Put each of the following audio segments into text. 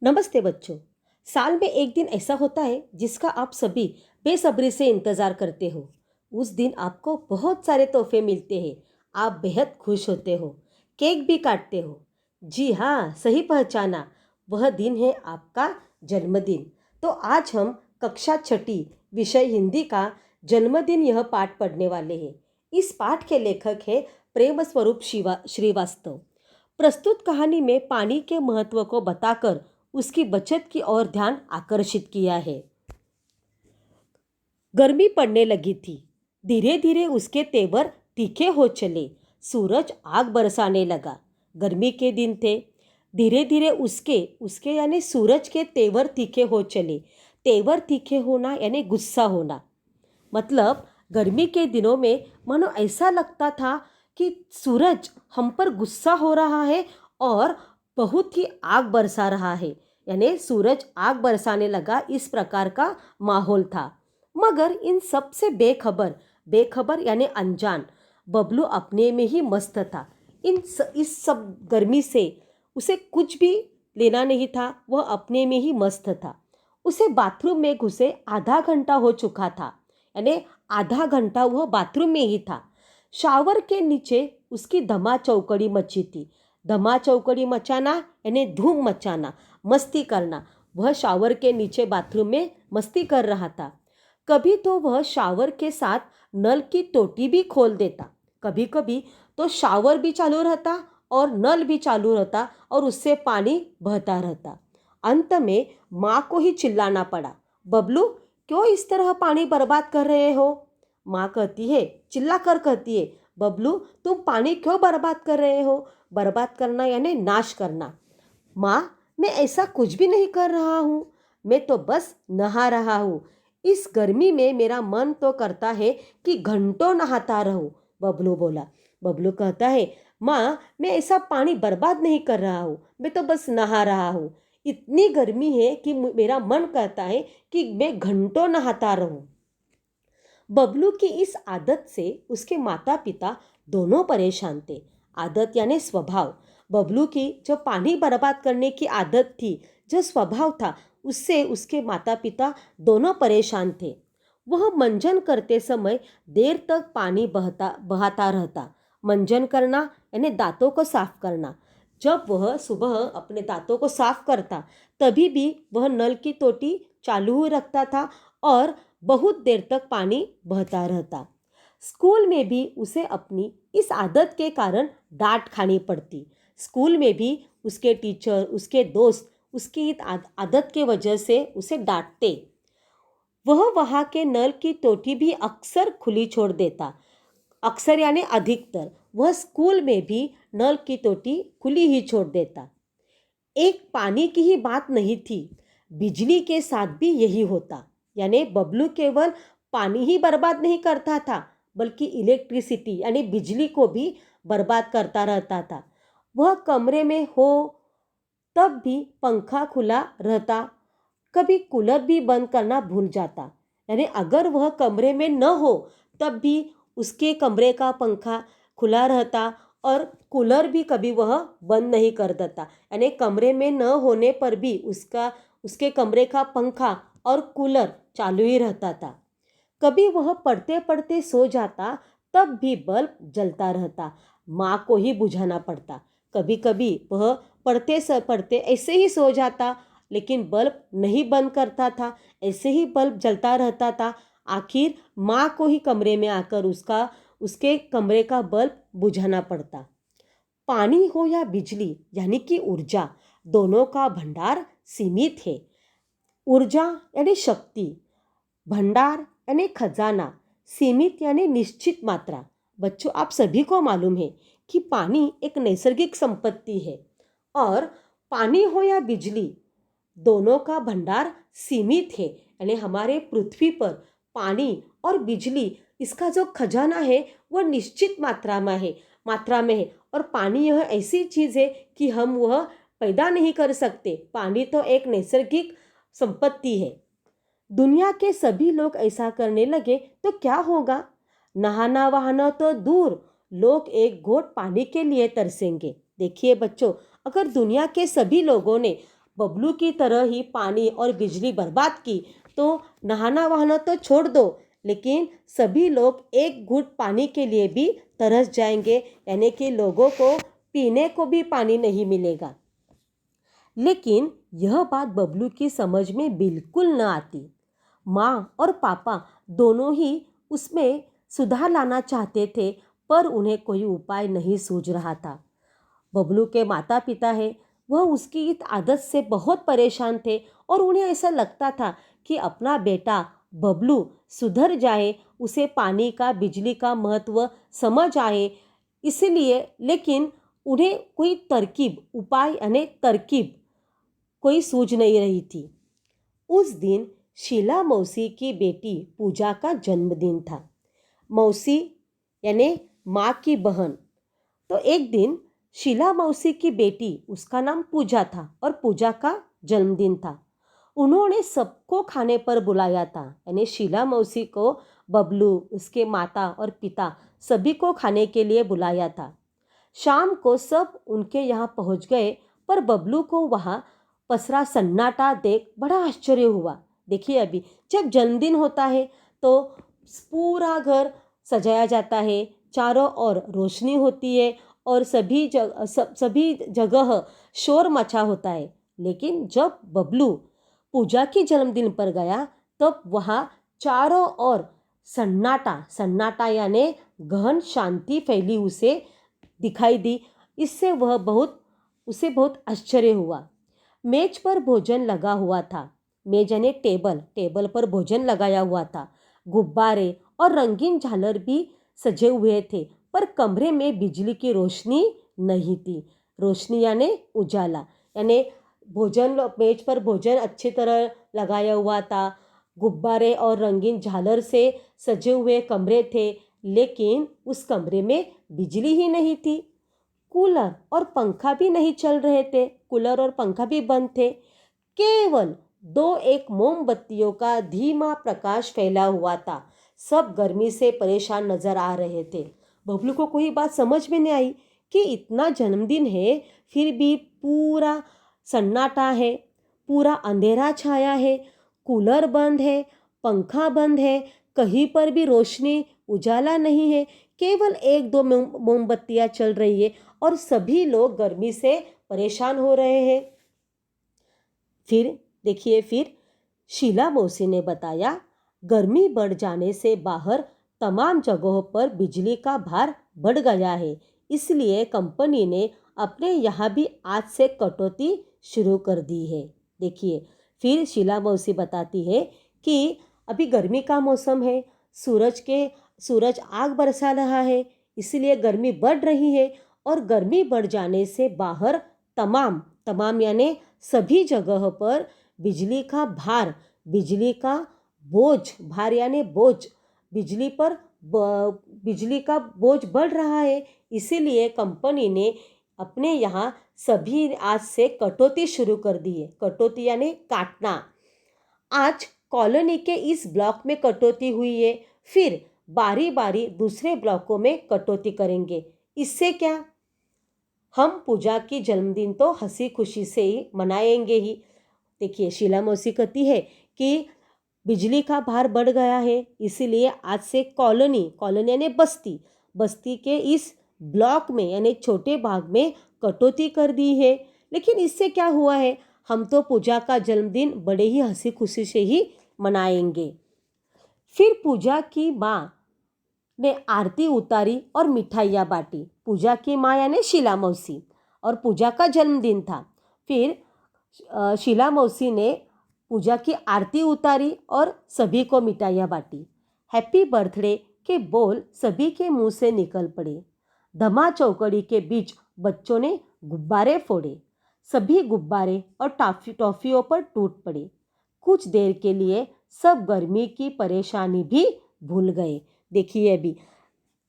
नमस्ते बच्चों। साल में एक दिन ऐसा होता है जिसका आप सभी बेसब्री से इंतज़ार करते हो। उस दिन आपको बहुत सारे तोहफे मिलते हैं। आप बेहद खुश होते हो, केक भी काटते हो। जी हाँ, सही पहचाना, वह दिन है आपका जन्मदिन। तो आज हम कक्षा छठी विषय हिंदी का जन्मदिन यह पाठ पढ़ने वाले हैं। इस पाठ के लेखक है प्रेम स्वरूप श्रीवास्तव। प्रस्तुत कहानी में पानी के महत्व को बताकर उसकी बचत की ओर ध्यान आकर्षित किया है। गर्मी पड़ने लगी थी। धीरे धीरे उसके तेवर तीखे हो चले। सूरज आग बरसाने लगा। गर्मी के दिन थे। धीरे धीरे उसके उसके यानी सूरज के तेवर तीखे हो चले। तेवर तीखे होना यानी गुस्सा होना। मतलब गर्मी के दिनों में मानो ऐसा लगता था कि सूरज हम पर गुस्सा हो रहा है और बहुत ही आग बरसा रहा है। यानी सूरज आग बरसाने लगा, इस प्रकार का माहौल था। मगर इन सब से बेखबर बेखबर यानी अनजान बबलू अपने में ही मस्त था। इस सब गर्मी से उसे कुछ भी लेना नहीं था। वह अपने में ही मस्त था। उसे बाथरूम में घुसे आधा घंटा हो चुका था। यानी आधा घंटा वह बाथरूम में ही था। शावर के नीचे उसकी धमा चौकड़ी मची थी। धमा चौकड़ी मचाना यानी धूम मचाना, मस्ती करना। वह शावर के नीचे बाथरूम में मस्ती कर रहा था। कभी तो वह शावर के साथ नल की टोटी भी खोल देता। कभी कभी तो शावर भी चालू रहता और नल भी चालू रहता और उससे पानी बहता रहता। अंत में माँ को ही चिल्लाना पड़ा, बबलू क्यों इस तरह पानी बर्बाद कर रहे हो? माँ कहती है, चिल्ला कर कहती है, बबलू तुम पानी क्यों बर्बाद कर रहे हो? बर्बाद करना यानी नाश करना। माँ, मैं ऐसा कुछ भी नहीं कर रहा हूँ, मैं तो बस नहा रहा हूँ। इस गर्मी में मेरा मन तो करता है कि घंटों नहाता रहूं। बबलू बोला। बबलू कहता है, माँ मैं ऐसा पानी बर्बाद नहीं कर रहा हूँ, मैं तो बस नहा रहा हूँ। इतनी गर्मी है कि मेरा मन करता है कि मैं घंटों नहाता रहूं। बबलू की इस आदत से उसके माता पिता दोनों परेशान थे। आदत यानी स्वभाव। बबलू की जो पानी बर्बाद करने की आदत थी, जो स्वभाव था, उससे उसके माता पिता दोनों परेशान थे। वह मंजन करते समय देर तक पानी बहाता रहता। मंजन करना यानी दांतों को साफ करना। जब वह सुबह अपने दांतों को साफ करता, तभी भी वह नल की टोटी चालू ही रखता था और बहुत देर तक पानी बहता रहता। स्कूल में भी उसे अपनी इस आदत के कारण डांट खानी पड़ती। स्कूल में भी उसके टीचर, उसके दोस्त उसकी आदत के वजह से उसे डांटते। वह वहाँ के नल की टोटी भी अक्सर खुली छोड़ देता। अक्सर यानी अधिकतर वह स्कूल में भी नल की टोटी खुली ही छोड़ देता। एक पानी की ही बात नहीं थी, बिजली के साथ भी यही होता। यानी बबलू केवल पानी ही बर्बाद नहीं करता था, बल्कि इलेक्ट्रिसिटी यानी बिजली को भी बर्बाद करता रहता था। वह कमरे में हो तब भी पंखा खुला रहता, कभी कूलर भी बंद करना भूल जाता। यानी अगर वह कमरे में न हो तब भी उसके कमरे का पंखा खुला रहता और कूलर भी कभी वह बंद नहीं कर देता। यानी कमरे में न होने पर भी उसके कमरे का पंखा और कूलर चालू ही रहता था। कभी वह पढ़ते पढ़ते सो जाता, तब भी बल्ब जलता रहता। माँ को ही बुझाना पड़ता। कभी कभी वह पढ़ते ऐसे ही सो जाता, लेकिन बल्ब नहीं बंद करता था, ऐसे ही बल्ब जलता रहता था। आखिर माँ को ही कमरे में आकर उसके कमरे का बल्ब बुझाना पड़ता। पानी हो या बिजली यानी कि ऊर्जा, दोनों का भंडार सीमित है। ऊर्जा यानी शक्ति, भंडार यानी खजाना, सीमित यानी निश्चित मात्रा। बच्चों, आप सभी को मालूम है कि पानी एक नैसर्गिक संपत्ति है और पानी हो या बिजली, दोनों का भंडार सीमित है। यानी हमारे पृथ्वी पर पानी और बिजली, इसका जो खजाना है वह निश्चित मात्रा में है। और पानी यह ऐसी चीज़ है कि हम वह पैदा नहीं कर सकते। पानी तो एक नैसर्गिक संपत्ति है। दुनिया के सभी लोग ऐसा करने लगे तो क्या होगा? नहाना वहाना तो दूर, लोग एक घोंट पानी के लिए तरसेंगे। देखिए बच्चों, अगर दुनिया के सभी लोगों ने बबलू की तरह ही पानी और बिजली बर्बाद की तो नहाना वहाना तो छोड़ दो, लेकिन सभी लोग एक घूंट पानी के लिए भी तरस जाएंगे, यानी कि लोगों को पीने को भी पानी नहीं मिलेगा। लेकिन यह बात बबलू की समझ में बिल्कुल न आती। माँ और पापा दोनों ही उसमें सुधार लाना चाहते थे, पर उन्हें कोई उपाय नहीं सूझ रहा था। बबलू के माता पिता है, वह उसकी इस आदत से बहुत परेशान थे और उन्हें ऐसा लगता था कि अपना बेटा बबलू सुधर जाए, उसे पानी का बिजली का महत्व समझ आए, इसलिए। लेकिन उन्हें कोई तरकीब उपाय यानी तरकीब कोई सूझ नहीं रही थी। उस दिन शीला मौसी की बेटी पूजा का जन्मदिन था। मौसी यानी माँ की बहन। तो एक दिन शीला मौसी की बेटी, उसका नाम पूजा था और पूजा का जन्मदिन था। उन्होंने सबको खाने पर बुलाया था, यानी शीला मौसी को, बबलू, उसके माता और पिता सभी को खाने के लिए बुलाया था। शाम को सब उनके यहाँ पहुँच गए, पर बबलू को वहाँ पसरा सन्नाटा देख बड़ा आश्चर्य हुआ। देखिए, अभी जब जन्मदिन होता है तो पूरा घर सजाया जाता है, चारों ओर रोशनी होती है और सभी जगह शोर मचा होता है। लेकिन जब बबलू पूजा की जन्मदिन पर गया, तब वहाँ चारों ओर सन्नाटा सन्नाटा यानी गहन शांति फैली उसे दिखाई दी। इससे उसे बहुत आश्चर्य हुआ। मेज पर भोजन लगा हुआ था। मेज यानी टेबल पर भोजन लगाया हुआ था। गुब्बारे और रंगीन झालर भी सजे हुए थे, पर कमरे में बिजली की रोशनी नहीं थी। रोशनी यानी उजाला, यानी मेज पर भोजन अच्छी तरह लगाया हुआ था। गुब्बारे और रंगीन झालर से सजे हुए कमरे थे, लेकिन उस कमरे में बिजली ही नहीं थी। कूलर और पंखा भी नहीं चल रहे थे, कूलर और पंखा भी बंद थे। केवल दो एक मोमबत्तियों का धीमा प्रकाश फैला हुआ था। सब गर्मी से परेशान नजर आ रहे थे। बबलू को कोई बात समझ में नहीं आई कि इतना जन्मदिन है, फिर भी पूरा सन्नाटा है, पूरा अंधेरा छाया है, कूलर बंद है, पंखा बंद है, कहीं पर भी रोशनी उजाला नहीं है, केवल एक दो मोमबत्तियां चल रही है और सभी लोग गर्मी से परेशान हो रहे हैं। फिर शीला मौसी ने बताया, गर्मी बढ़ जाने से बाहर तमाम जगहों पर बिजली का भार बढ़ गया है, इसलिए कंपनी ने अपने यहाँ भी आज से कटौती शुरू कर दी है। देखिए, फिर शीला मौसी बताती है कि अभी गर्मी का मौसम है, सूरज आग बरसा रहा है, इसलिए गर्मी बढ़ रही है और गर्मी बढ़ जाने से बाहर तमाम यानी सभी जगह पर बिजली का भार, बिजली का भार यानी बोझ, बिजली का बोझ बढ़ रहा है। इसीलिए कंपनी ने अपने यहाँ सभी आज से कटौती शुरू कर दी है। कटौती यानी काटना। आज कॉलोनी के इस ब्लॉक में कटौती हुई है, फिर बारी बारी दूसरे ब्लॉकों में कटौती करेंगे। इससे क्या, हम पूजा की जन्मदिन तो हंसी खुशी से ही मनाएंगे ही। देखिए, शीला मौसी कहती है कि बिजली का भार बढ़ गया है, इसीलिए आज से कॉलोनी यानी बस्ती के इस ब्लॉक में यानी छोटे भाग में कटौती कर दी है। लेकिन इससे क्या हुआ है, हम तो पूजा का जन्मदिन बड़े ही हंसी खुशी से ही मनाएंगे। फिर पूजा की माँ ने आरती उतारी और मिठाइयाँ बांटी। पूजा की माँ यानी शीला मौसी, और पूजा का जन्मदिन था। फिर शीला मौसी ने पूजा की आरती उतारी और सभी को मिठाइयाँ बांटी। हैप्पी बर्थडे के बोल सभी के मुंह से निकल पड़े। धमा चौकड़ी के बीच बच्चों ने गुब्बारे फोड़े। सभी गुब्बारे और टॉफियों पर टूट पड़े। कुछ देर के लिए सब गर्मी की परेशानी भी भूल गए। देखिए, अभी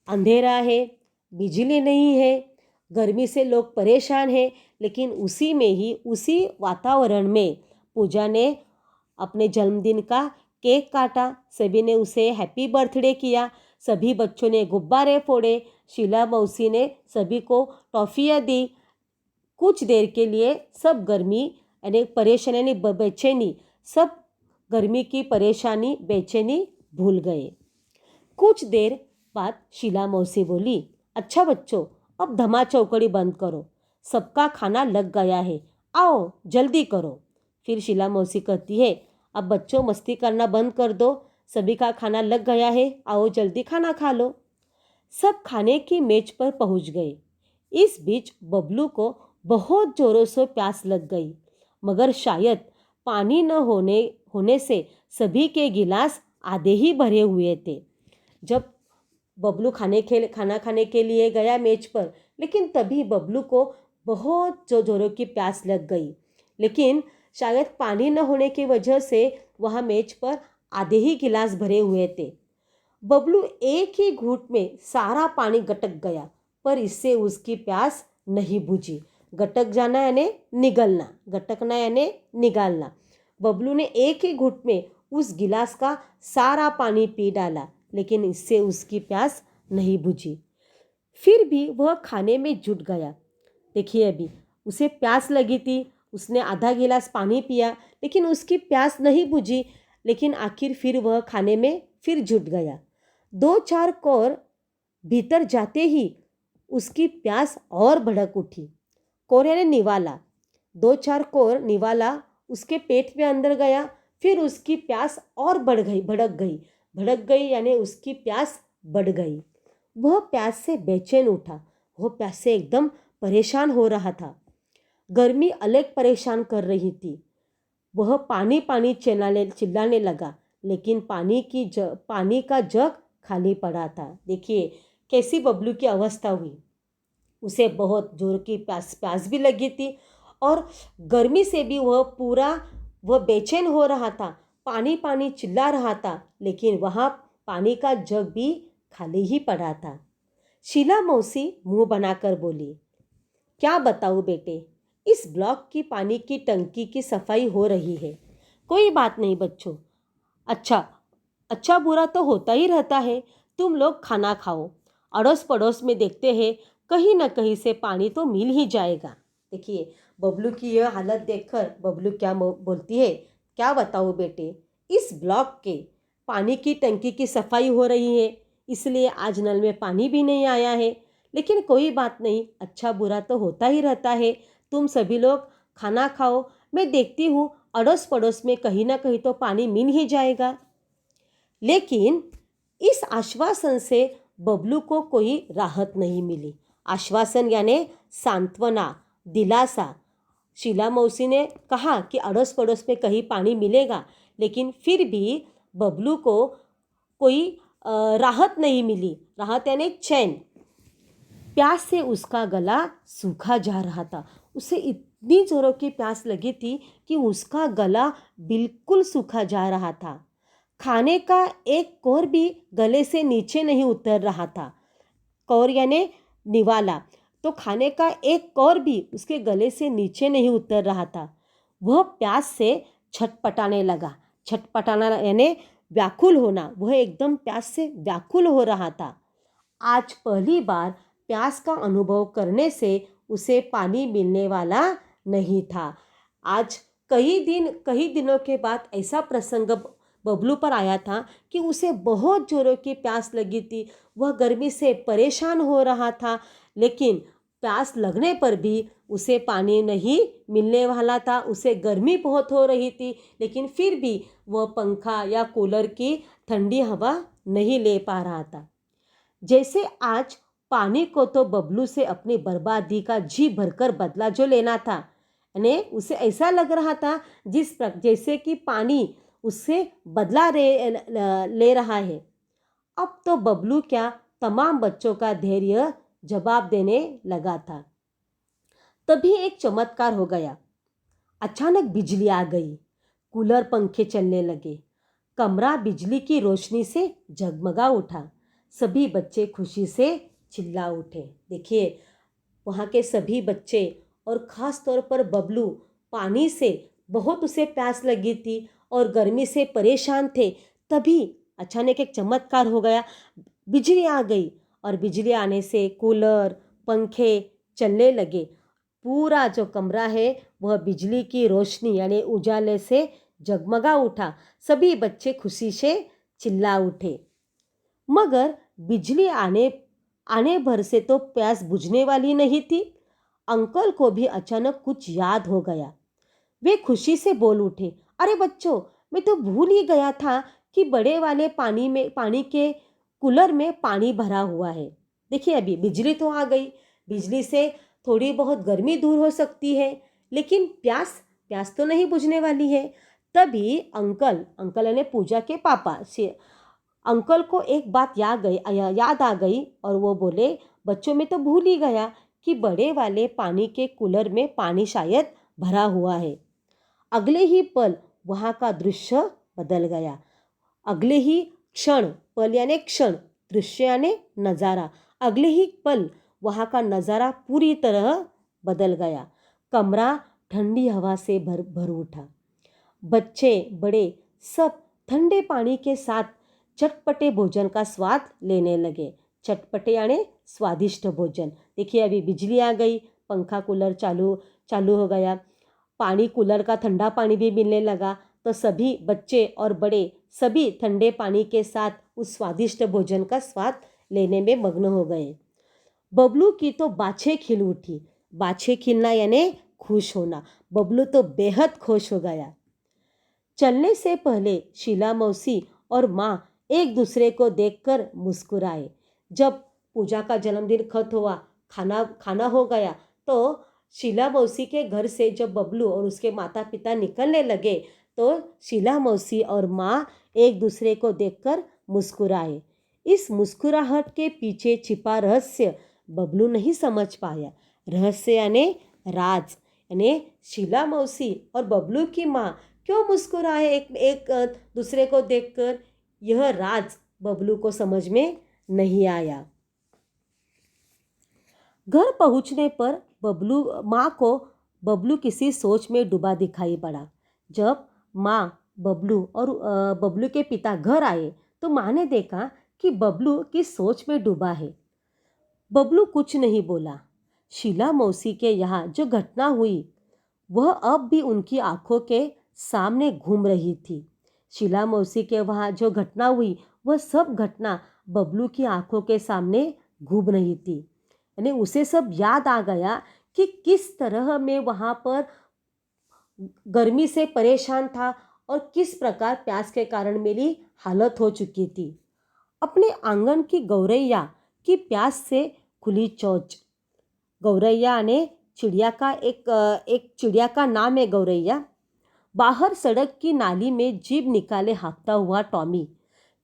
अंधेरा है, बिजली नहीं है, गर्मी से लोग परेशान हैं, लेकिन उसी वातावरण में पूजा ने अपने जन्मदिन का केक काटा। सभी ने उसे हैप्पी बर्थडे किया। सभी बच्चों ने गुब्बारे फोड़े। शीला मौसी ने सभी को टॉफियाँ दी। कुछ देर के लिए सब गर्मी यानी परेशानी यानी बेचैनी, सब गर्मी की परेशानी बेचैनी भूल गए। कुछ देर बाद शीला मौसी बोली, अच्छा बच्चों, अब धमा चौकड़ी बंद करो, सबका खाना लग गया है, आओ जल्दी करो। फिर शीला मौसी कहती है, अब बच्चों मस्ती करना बंद कर दो, सभी का खाना लग गया है, आओ जल्दी खाना खा लो। सब खाने की मेज पर पहुंच गए। इस बीच बबलू को बहुत जोरों से प्यास लग गई, मगर शायद पानी न होने से सभी के गिलास आधे ही भरे हुए थे। जब बबलू खाना खाने के लिए गया मेज पर, लेकिन तभी बबलू को बहुत जोरों की प्यास लग गई, लेकिन शायद पानी न होने की वजह से वहाँ मेज पर आधे ही गिलास भरे हुए थे। बबलू एक ही घूंट में सारा पानी गटक गया, पर इससे उसकी प्यास नहीं बुझी। गटक जाना यानी निगलना, गटकना यानी निकालना। बबलू ने एक ही घूंट में उस गिलास का सारा पानी पी डाला, लेकिन इससे उसकी प्यास नहीं बुझी। फिर भी वह खाने में जुट गया। देखिए, अभी उसे प्यास लगी थी, उसने आधा गिलास पानी पिया, लेकिन उसकी प्यास नहीं बुझी, लेकिन आखिर फिर वह खाने में फिर जुट गया। 2-4 कौर भीतर जाते ही उसकी प्यास और भड़क उठी। कौर यानी निवाला, 2-4 कौर निवाला उसके पेट में अंदर गया, फिर उसकी प्यास और भड़क गई यानी उसकी प्यास बढ़ गई। वह प्यास से बेचैन उठा, वह प्यास से एकदम परेशान हो रहा था। गर्मी अलग परेशान कर रही थी। वह पानी पानी चिल्लाने लगा, लेकिन पानी का जग खाली पड़ा था। देखिए कैसी बबलू की अवस्था हुई। उसे बहुत जोर की प्यास भी लगी थी, और गर्मी से भी वह बेचैन हो रहा था, पानी पानी चिल्ला रहा था, लेकिन वहाँ पानी का जग भी खाली ही पड़ा था। शीला मौसी मुंह बनाकर बोली, क्या बताऊँ बेटे, इस ब्लॉक की पानी की टंकी की सफाई हो रही है। कोई बात नहीं बच्चों, अच्छा अच्छा बुरा तो होता ही रहता है। तुम लोग खाना खाओ, अड़ोस पड़ोस में देखते हैं, कहीं ना कहीं से पानी तो मिल ही जाएगा। देखिए बबलू की यह हालत देखकर बबलू क्या बोलती है, क्या बताऊँ बेटे, इस ब्लॉक के पानी की टंकी की सफाई हो रही है, इसलिए आज नल में पानी भी नहीं आया है। लेकिन कोई बात नहीं, अच्छा बुरा तो होता ही रहता है। तुम सभी लोग खाना खाओ, मैं देखती हूँ अड़ोस पड़ोस में कहीं ना कहीं तो पानी मिल ही जाएगा। लेकिन इस आश्वासन से बबलू को कोई राहत नहीं मिली। आश्वासन यानी सांत्वना, दिलासा। शीला मौसी ने कहा कि अड़ोस पड़ोस में कहीं पानी मिलेगा, लेकिन फिर भी बबलू को कोई राहत नहीं मिली। राहत यानी चैन। प्यास से उसका गला सूखा जा रहा था। उसे इतनी जोरों की प्यास लगी थी कि उसका गला बिल्कुल सूखा जा रहा था। खाने का एक कौर भी गले से नीचे नहीं उतर रहा था। कौर यानी निवाला, तो खाने का एक कौर भी उसके गले से नीचे नहीं उतर रहा था। वह प्यास से छटपटाने लगा। छटपटाना यानी व्याकुल होना, वह एकदम प्यास से व्याकुल हो रहा था। आज पहली बार प्यास का अनुभव करने से उसे पानी मिलने वाला नहीं था। आज कई दिनों के बाद ऐसा प्रसंग बबलू पर आया था कि उसे बहुत जोरों की प्यास लगी थी। वह गर्मी से परेशान हो रहा था, लेकिन प्यास लगने पर भी उसे पानी नहीं मिलने वाला था। उसे गर्मी बहुत हो रही थी, लेकिन फिर भी वह पंखा या कूलर की ठंडी हवा नहीं ले पा रहा था। जैसे आज पानी को तो बबलू से अपनी बर्बादी का जी भरकर बदला जो लेना था, यानी उसे ऐसा लग रहा था जैसे कि पानी उससे बदला ले रहा है। अब तो बबलू क्या, तमाम बच्चों का धैर्य जवाब देने लगा था। तभी एक चमत्कार हो गया। अचानक बिजली आ गई, कूलर पंखे चलने लगे, कमरा बिजली की रोशनी से जगमगा उठा। सभी बच्चे खुशी से चिल्ला उठे। देखिए वहाँ के सभी बच्चे, और ख़ास तौर पर बबलू, पानी से बहुत उसे प्यास लगी थी और गर्मी से परेशान थे। तभी अचानक एक चमत्कार हो गया, बिजली आ गई, और बिजली आने से कूलर पंखे चलने लगे। पूरा जो कमरा है वह बिजली की रोशनी यानी उजाले से जगमगा उठा। सभी बच्चे खुशी से चिल्ला उठे। मगर बिजली आने आने भर से तो प्यास बुझने वाली नहीं थी। अंकल को भी अचानक कुछ याद हो गया। वे खुशी से बोल उठे, अरे बच्चों, मैं तो भूल ही गया था कि बड़े वाले पानी के कूलर में पानी भरा हुआ है। देखिए, अभी बिजली तो आ गई। बिजली से थोड़ी बहुत गर्मी दूर हो सकती है, लेकिन प्यास प्यास तो नहीं बुझने वाली है। तभी अंकल अंकल यानी पूजा के पापा से अंकल को एक बात याद आ गई और वो बोले, बच्चों, मैं तो भूल ही गया कि बड़े वाले पानी के कूलर में पानी शायद भरा हुआ है। अगले ही पल वहाँ का दृश्य बदल गया। अगले ही क्षण, पल यानी क्षण, दृश्य यानी नज़ारा, अगले ही पल वहाँ का नज़ारा पूरी तरह बदल गया। कमरा ठंडी हवा से भर भर उठा। बच्चे बड़े सब ठंडे पानी के साथ चटपटे भोजन का स्वाद लेने लगे। चटपटे यानी स्वादिष्ट भोजन। देखिए, अभी बिजली आ गई, पंखा कूलर चालू चालू हो गया, पानी कूलर का ठंडा पानी भी मिलने लगा। तो सभी बच्चे और बड़े सभी ठंडे पानी के साथ उस स्वादिष्ट भोजन का स्वाद लेने में मग्न हो गए। बबलू की तो बाछें खिल उठी। बाछें खिलना यानी खुश होना। बबलू तो बेहद खुश हो गया। चलने से पहले शीला मौसी और माँ एक दूसरे को देखकर मुस्कुराए। जब पूजा का जन्मदिन खत्म हुआ, खाना खाना हो गया, तो शीला मौसी के घर से जब बबलू और उसके माता पिता निकलने लगे, तो शीला मौसी और माँ एक दूसरे को देखकर मुस्कुराए। इस मुस्कुराहट के पीछे छिपा रहस्य बबलू नहीं समझ पाया। रहस्य यानी राज, यानी शीला मौसी और बबलू की माँ क्यों मुस्कुराए एक एक दूसरे को देखकर, यह राज बबलू को समझ में नहीं आया। घर पहुंचने पर बबलू किसी सोच में डूबा दिखाई पड़ा। जब माँ बबलू के पिता घर आए तो माँ ने देखा कि बबलू किस सोच में डूबा है। बबलू कुछ नहीं बोला। शीला मौसी के यहाँ जो घटना हुई वह अब भी उनकी आंखों के सामने घूम रही थी। शीला मौसी के वहाँ जो घटना हुई वह सब घटना बबलू की आंखों के सामने घूम रही थी। यानी उसे सब याद आ गया कि किस तरह मैं वहाँ पर गर्मी से परेशान था और किस प्रकार प्यास के कारण मेरी हालत हो चुकी थी। अपने आंगन की गौरैया की प्यास से खुली चोंच। गौरैया ने एक चिड़िया का नाम है गौरैया। बाहर सड़क की नाली में जीभ निकाले हाँकता हुआ टॉमी।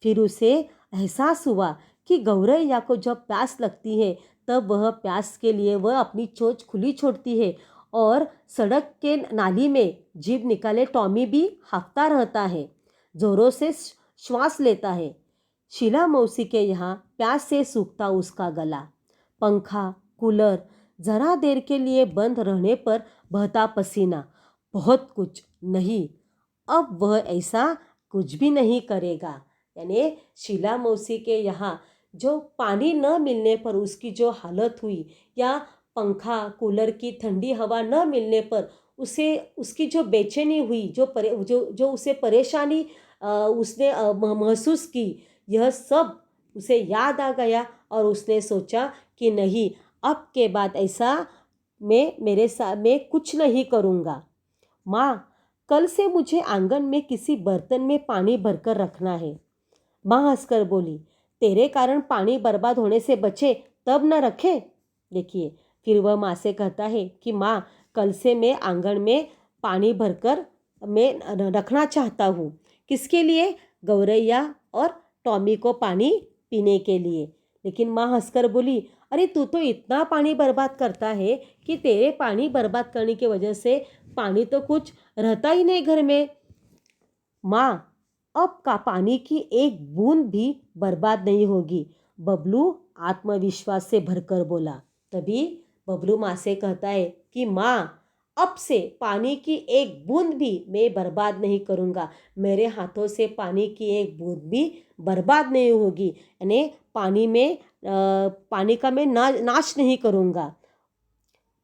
फिर उसे एहसास हुआ कि गौरैया को जब प्यास लगती है तब वह प्यास के लिए वह अपनी चोंच खुली छोड़ती है और सड़क के नाली में जीभ निकाले टॉमी भी हाँकता रहता है, जोरों से श्वास लेता है। शीला मौसी के यहाँ प्यास से सूखता उसका गला। पंखा कूलर जरा देर के लिए बंद रहने पर बहता पसीना, बहुत कुछ नहीं। अब वह ऐसा कुछ भी नहीं करेगा। यानी शीला मौसी के यहाँ जो पानी न मिलने पर उसकी जो हालत हुई, या पंखा कूलर की ठंडी हवा न मिलने पर उसे उसकी जो बेचैनी हुई, जो उसे परेशानी उसने महसूस की, यह सब उसे याद आ गया और उसने सोचा कि नहीं, अब के बाद ऐसा मैं कुछ नहीं करूँगा। माँ, कल से मुझे आंगन में किसी बर्तन में पानी भरकर रखना है। माँ हंसकर बोली, तेरे कारण पानी बर्बाद होने से बचे तब न रखे। देखिए, फिर वह माँ से कहता है कि माँ, कल से मैं आंगन में पानी भरकर मैं रखना चाहता हूँ। किसके लिए? गौरैया और टॉमी को पानी पीने के लिए। लेकिन माँ हंसकर बोली, अरे तू तो इतना पानी बर्बाद करता है कि तेरे पानी बर्बाद करने की वजह से पानी तो कुछ रहता ही नहीं घर में। माँ, अब का पानी की एक बूंद भी बर्बाद नहीं होगी, बबलू आत्मविश्वास से भरकर बोला। तभी बबलू माँ से कहता है कि माँ, अब से पानी की एक बूंद भी मैं बर्बाद नहीं करूँगा। मेरे हाथों से पानी की एक बूंद भी बर्बाद नहीं होगी। यानी पानी का मैं नाश नहीं करूँगा।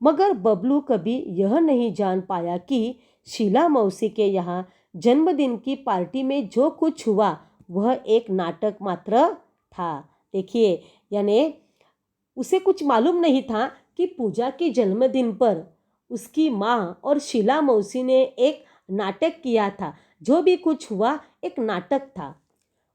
मगर बबलू कभी यह नहीं जान पाया कि शीला मौसी के यहाँ जन्मदिन की पार्टी में जो कुछ हुआ वह एक नाटक मात्र था। देखिए, यानी उसे कुछ मालूम नहीं था कि पूजा के जन्मदिन पर उसकी माँ और शीला मौसी ने एक नाटक किया था। जो भी कुछ हुआ एक नाटक था,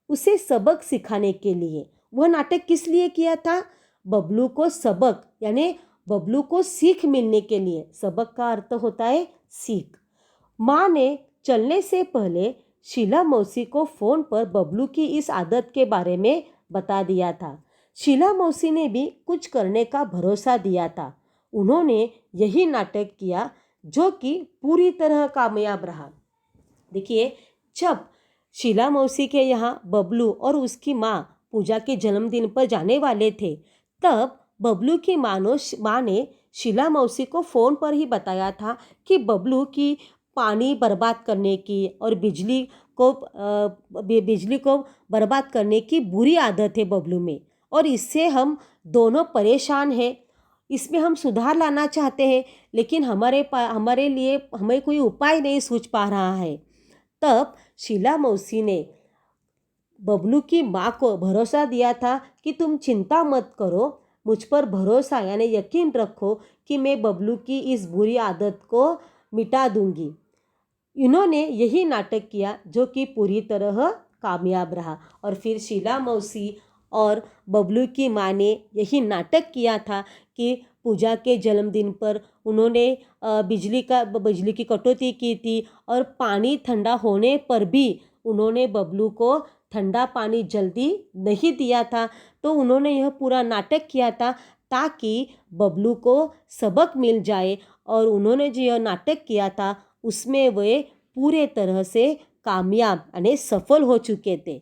उसे सबक सिखाने के लिए। वह नाटक किस लिए किया था? बबलू को सबक, यानी बबलू को सीख मिलने के लिए। सबक का अर्थ होता है सीख। माँ ने चलने से पहले शीला मौसी को फोन पर बबलू की इस आदत के बारे में बता दिया था। शीला मौसी ने भी कुछ करने का भरोसा दिया था। उन्होंने यही नाटक किया जो कि पूरी तरह कामयाब रहा। देखिए, जब शीला मौसी के यहाँ बबलू और उसकी माँ पूजा के जन्मदिन पर जाने वाले थे, तब बबलू की माँ ने शीला मौसी को फ़ोन पर ही बताया था कि बबलू की पानी बर्बाद करने की और बिजली को बर्बाद करने की बुरी आदत है बबलू में, और इससे हम दोनों परेशान हैं। इसमें हम सुधार लाना चाहते हैं, लेकिन हमारे लिए हमें कोई उपाय नहीं सूझ पा रहा है। तब शीला मौसी ने बबलू की माँ को भरोसा दिया था कि तुम चिंता मत करो, मुझ पर भरोसा यानी यकीन रखो कि मैं बबलू की इस बुरी आदत को मिटा दूंगी। इन्होंने यही नाटक किया जो कि पूरी तरह कामयाब रहा। और फिर शीला मौसी और बबलू की माँ ने यही नाटक किया था कि पूजा के जन्मदिन पर उन्होंने बिजली की कटौती की थी, और पानी ठंडा होने पर भी उन्होंने बबलू को ठंडा पानी जल्दी नहीं दिया था। तो उन्होंने यह पूरा नाटक किया था ताकि बबलू को सबक मिल जाए, और उन्होंने जो यह नाटक किया था उसमें वे पूरे तरह से कामयाब यानी सफल हो चुके थे।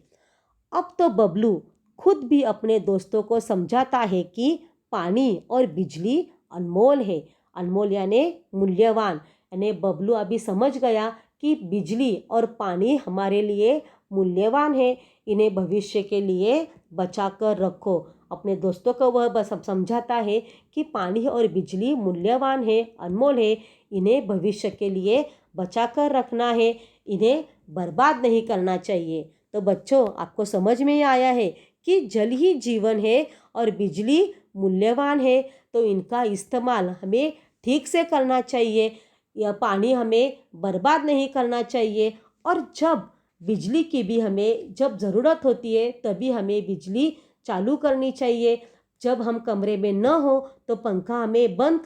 अब तो बबलू खुद भी अपने दोस्तों को समझाता है कि पानी और बिजली अनमोल है। अनमोल यानी मूल्यवान, यानी बबलू अभी समझ गया कि बिजली और पानी हमारे लिए मूल्यवान है। इन्हें भविष्य के लिए बचा कर रखो। अपने दोस्तों को वह बस समझाता है कि पानी और बिजली मूल्यवान है, अनमोल है, इन्हें भविष्य के लिए बचा कर रखना है, इन्हें बर्बाद नहीं करना चाहिए। तो बच्चों, आपको समझ में आया है कि जल ही जीवन है और बिजली मूल्यवान है, तो इनका इस्तेमाल हमें ठीक से करना चाहिए। यह पानी हमें बर्बाद नहीं करना चाहिए, और जब बिजली की भी हमें जब ज़रूरत होती है तभी हमें बिजली चालू करनी चाहिए। जब हम कमरे में न हो तो पंखा हमें बंद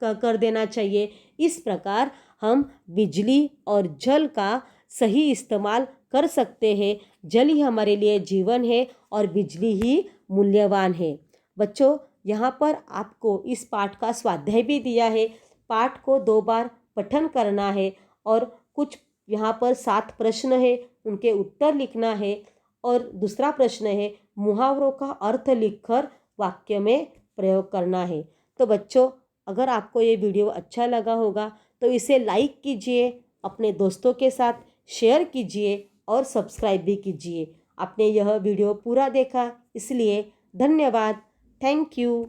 कर देना चाहिए। इस प्रकार हम बिजली और जल का सही इस्तेमाल कर सकते हैं। जल ही हमारे लिए जीवन है और बिजली ही मूल्यवान है। बच्चों, यहाँ पर आपको इस पाठ का स्वाध्याय भी दिया है। पाठ को 2 बार पठन करना है, और कुछ यहाँ पर 7 प्रश्न है, उनके उत्तर लिखना है, और दूसरा प्रश्न है मुहावरों का अर्थ लिखकर वाक्य में प्रयोग करना है। तो बच्चों, अगर आपको ये वीडियो अच्छा लगा होगा तो इसे लाइक कीजिए, अपने दोस्तों के साथ शेयर कीजिए और सब्सक्राइब भी कीजिए। आपने यह वीडियो पूरा देखा इसलिए धन्यवाद। Thank you.